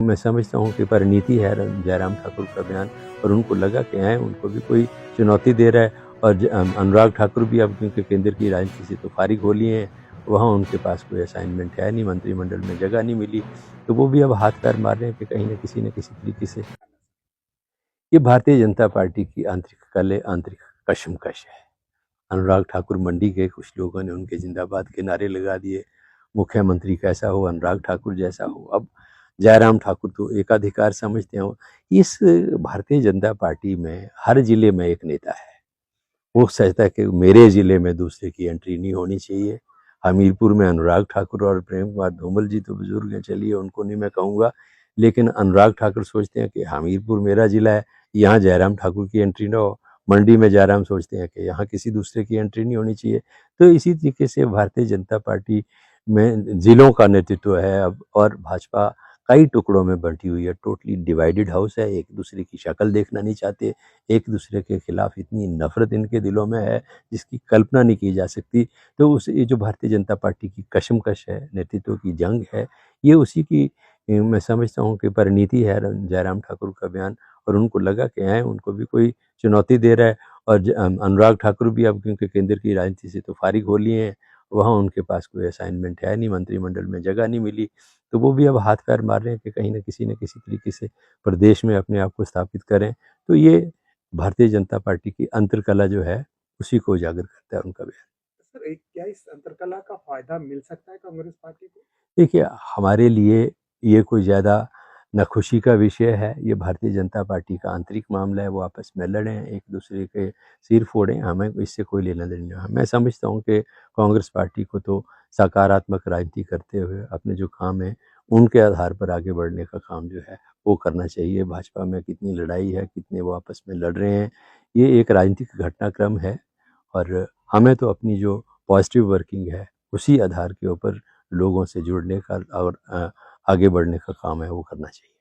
मैं समझता हूँ कि परिणीति है जयराम ठाकुर का बयान, और उनको लगा कि उनको भी कोई चुनौती दे रहा है। और अनुराग ठाकुर भी अब क्योंकि केंद्र की राजनीति से तो फारिग हो लिए हैं, वहाँ उनके पास कोई असाइनमेंट है नहीं, मंत्रिमंडल में जगह नहीं मिली, तो वो भी अब हाथ पैर मार रहे हैं कि कहीं न किसी तरीके से ये भारतीय जनता पार्टी की आंतरिक कशमकश है। अनुराग ठाकुर मंडी गए, कुछ लोगों ने उनके जिंदाबाद के नारे लगा दिए, मुख्यमंत्री कैसा हो, अनुराग ठाकुर जैसा हो। अब जयराम ठाकुर तो एकाधिकार समझते हो। इस भारतीय जनता पार्टी में हर जिले में एक नेता है, वो सोचता है कि मेरे जिले में दूसरे की एंट्री नहीं होनी चाहिए। हमीरपुर में अनुराग ठाकुर और प्रेम कुमार धूमल जी तो बुजुर्ग हैं, चलिए उनको नहीं मैं कहूँगा, लेकिन अनुराग ठाकुर सोचते हैं कि हमीरपुर मेरा जिला है, यहाँ जयराम ठाकुर की एंट्री ना हो। मंडी में जयराम सोचते हैं कि यहाँ किसी दूसरे की एंट्री नहीं होनी चाहिए। तो इसी तरीके से भारतीय जनता पार्टी में जिलों का नेतृत्व है अब, और भाजपा कई टुकड़ों में बंटी हुई है, टोटली डिवाइडेड हाउस है, एक दूसरे की शक्ल देखना नहीं चाहते, एक दूसरे के खिलाफ इतनी नफरत इनके दिलों में है जिसकी कल्पना नहीं की जा सकती। तो उस ये जो भारतीय जनता पार्टी की कशमकश है, नेतृत्व की जंग है, ये उसी की मैं समझता हूँ कि परिणीति है जयराम ठाकुर का बयान, और उनको लगा कि उनको भी कोई चुनौती दे रहा है। और अनुराग ठाकुर भी अब क्योंकि केंद्र की राजनीति से तो फारिग हो लिए हैं, वहाँ उनके पास कोई असाइनमेंट है नहीं, मंत्रिमंडल में जगह नहीं मिली, तो वो भी अब हाथ पैर मार रहे हैं कि कहीं न किसी तरीके से प्रदेश में अपने आप को स्थापित करें। तो ये भारतीय जनता पार्टी की अंतरकला जो है, उसी को उजागर करता है उनका बयान। सर, क्या इस अंतरकला का फ़ायदा मिल सकता है कांग्रेस पार्टी को? देखिए, हमारे लिए ये कोई ज़्यादा ना खुशी का विषय है, ये भारतीय जनता पार्टी का आंतरिक मामला है, वो आपस में लड़ें, एक-दूसरे के सिर फोड़ें, हमें इससे कोई लेना-देना नहीं है। मैं समझता हूँ कि कांग्रेस पार्टी को तो सकारात्मक राजनीति करते हुए अपने जो काम है, उनके आधार पर आगे बढ़ने का काम जो है, वो करना चाहिए। भाजपा में कितनी लड़ाई है, कितने वो आपस में लड़ रहे हैं, ये एक राजनीतिक घटनाक्रम है, और हमें तो अपनी जो पॉजिटिव वर्किंग है, उसी आधार के ऊपर लोगों से जुड़ने का और आगे बढ़ने का काम है, वो करना चाहिए।